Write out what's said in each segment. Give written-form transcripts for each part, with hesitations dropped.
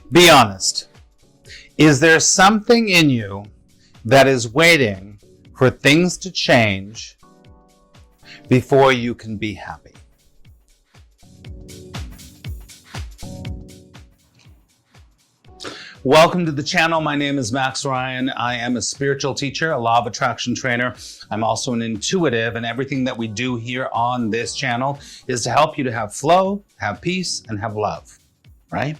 Be honest. Is there something in you that is waiting for things to change before you can be happy? Welcome to the channel. My name is Max Ryan. I am a spiritual teacher, a law of attraction trainer. I'm also an intuitive, and everything that we do here on this channel is to help you to have flow, have peace, and have love, right?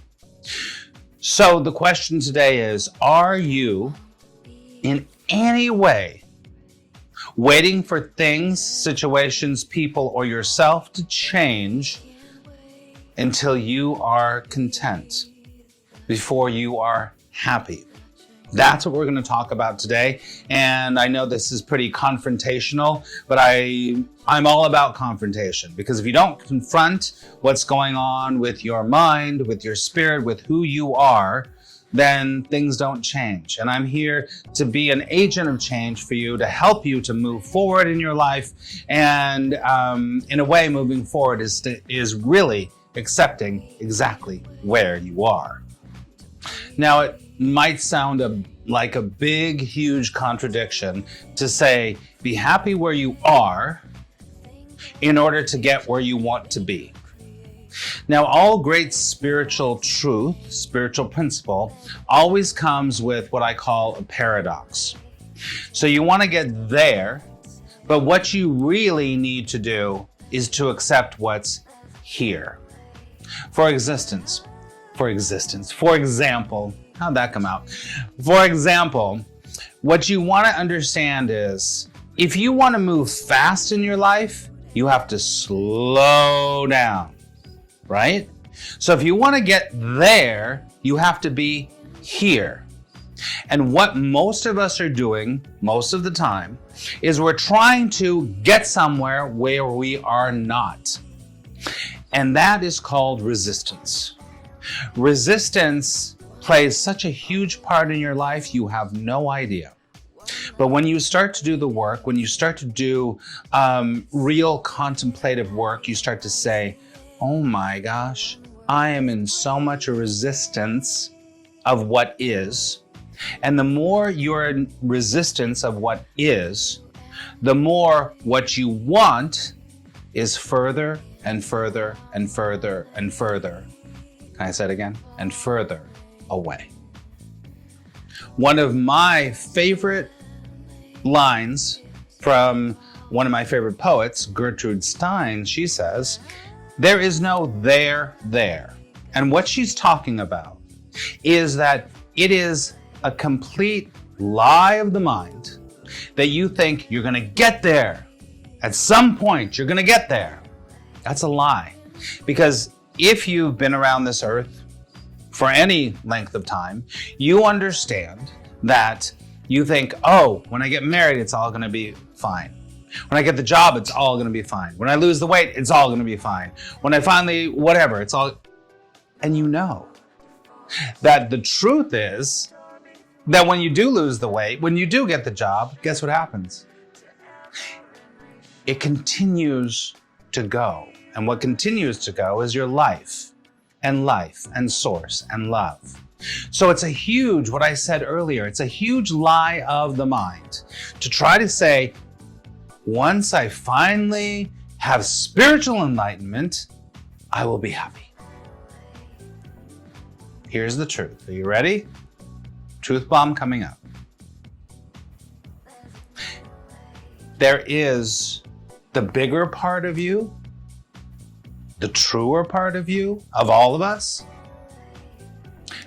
So the question today is, are you in any way waiting for things, situations, people, or yourself to change until you are content, before you are happy? That's what we're going to talk about today. And I know this is pretty confrontational, but I'm all about confrontation, because if you don't confront what's going on with your mind, with your spirit, with who you are, then things don't change. And I'm here to be an agent of change for you, to help you to move forward in your life. And in a way, moving forward is really accepting exactly where you are. Now, it might sound like a big, huge contradiction to say, be happy where you are in order to get where you want to be. Now, all great spiritual truth, spiritual principle, always comes with what I call a paradox. So you want to get there, but what you really need to do is to accept what's here. For example, how'd that come out? For example, what you want to understand is, if you want to move fast in your life, you have to slow down, right? So if you want to get there, you have to be here. And what most of us are doing most of the time is we're trying to get somewhere where we are not. And that is called resistance. Resistance plays such a huge part in your life, you have no idea. But when you start to do the work, when you start to do real contemplative work, you start to say, oh my gosh, I am in so much resistance of what is. And the more you're in resistance of what is, the more what you want is further and further and further and further. Can I say it again? And further away. One of my favorite lines from one of my favorite poets, Gertrude Stein, she says, there is no there. And what she's talking about is that it is a complete lie of the mind that you think you're going to get there. At some point, you're going to get there. That's a lie. Because if you've been around this earth for any length of time, you understand that you think, oh, when I get married, it's all going to be fine. When I get the job, it's all going to be fine. When I lose the weight, it's all going to be fine. When I finally, whatever, it's all. And you know that the truth is that when you do lose the weight, when you do get the job, guess what happens? It continues to go. And what continues to go is your life and source and love. So it's a huge, what I said earlier, it's a huge lie of the mind to try to say, once I finally have spiritual enlightenment, I will be happy. Here's the truth. Are you ready? Truth bomb coming up. There is the bigger part of you, the truer part of you, of all of us,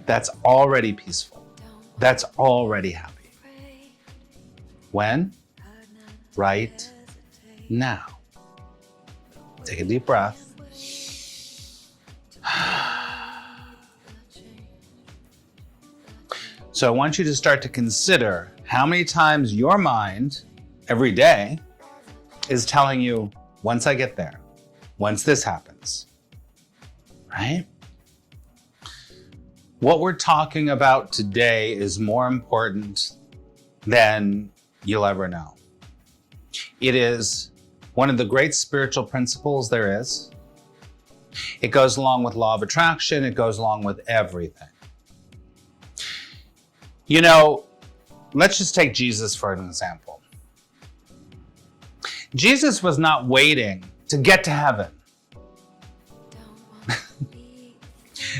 that's already peaceful. That's already happy. When? Right now. Take a deep breath. So I want you to start to consider how many times your mind every day is telling you, once I get there, once this happens, right? What we're talking about today is more important than you'll ever know. It is one of the great spiritual principles there is. It goes along with law of attraction. It goes along with everything. You know, let's just take Jesus for an example. Jesus was not waiting to get to heaven.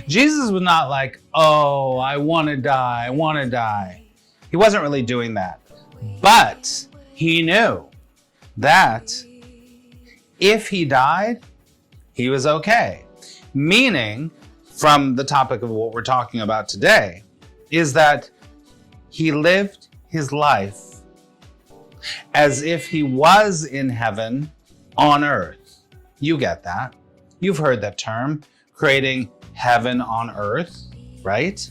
Jesus was not like, oh, I want to die, I want to die. He wasn't really doing that. But he knew that if he died, he was okay. Meaning, from the topic of what we're talking about today, is that he lived his life as if he was in heaven on earth. You get that. You've heard that term, creating heaven on earth, right?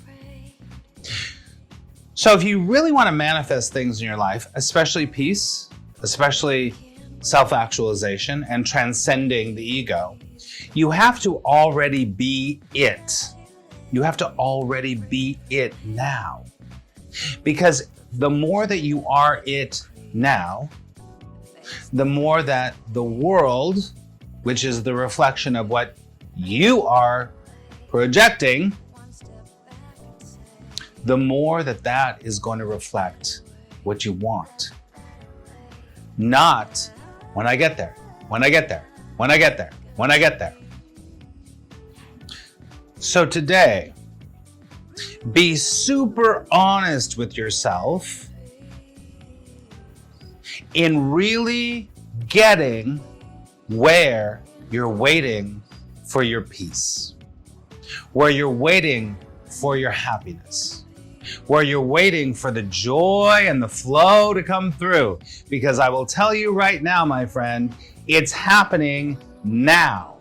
So if you really want to manifest things in your life, especially peace, especially self-actualization and transcending the ego, you have to already be it. You have to already be it now. Because the more that you are it now, the more that the world, which is the reflection of what you are projecting, the more that that is going to reflect what you want. Not when I get there, when I get there, when I get there, when I get there. So today, be super honest with yourself in really getting where you're waiting for your peace, where you're waiting for your happiness, where you're waiting for the joy and the flow to come through. Because I will tell you right now, my friend, it's happening now.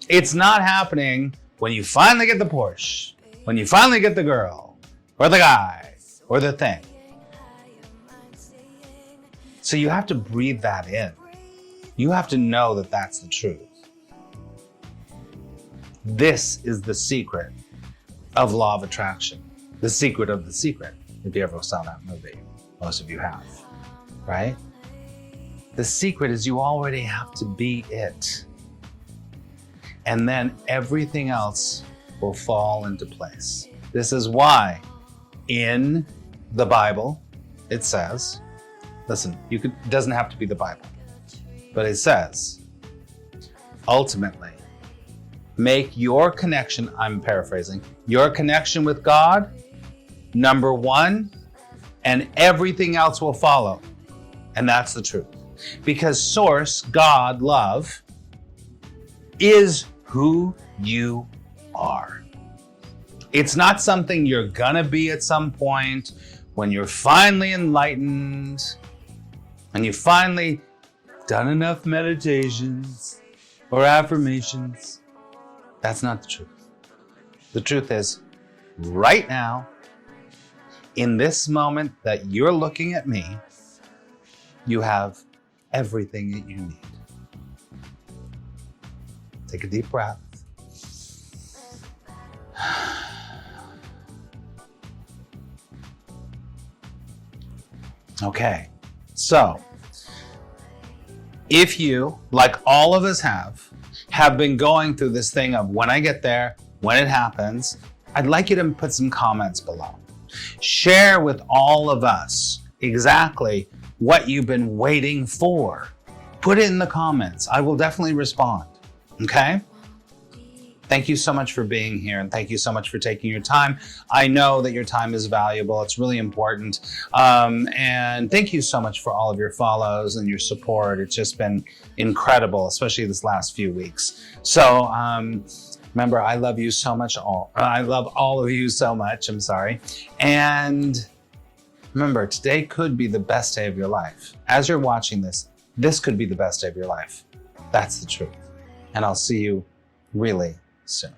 It's not happening when you finally get the Porsche, when you finally get the girl, or the guy, or the thing. So you have to breathe that in. You have to know that that's the truth. This is the secret of law of attraction. The secret of the secret, if you ever saw that movie. Most of you have, right? The secret is you already have to be it. And then everything else will fall into place. This is why in the Bible, it says, listen, it doesn't have to be the Bible, but it says, ultimately, make your connection, I'm paraphrasing, your connection with God, number one, and everything else will follow. And that's the truth. Because Source, God, love, is who you are. It's not something you're gonna be at some point when you're finally enlightened and you finally done enough meditations or affirmations. That's not the truth. The truth is, right now, in this moment that you're looking at me, you have everything that you need. Take a deep breath. Okay, so if you, like all of us have been going through this thing of when I get there, when it happens, I'd like you to put some comments below. Share with all of us exactly what you've been waiting for. Put it in the comments. I will definitely respond, okay? Thank you so much for being here, and thank you so much for taking your time. I know that your time is valuable. It's really important. And thank you so much for all of your follows and your support. It's just been incredible, especially this last few weeks. So remember, I love you so much. I love all of you so much. I'm sorry. And remember, today could be the best day of your life. As you're watching this, this could be the best day of your life. That's the truth. And I'll see you really soon.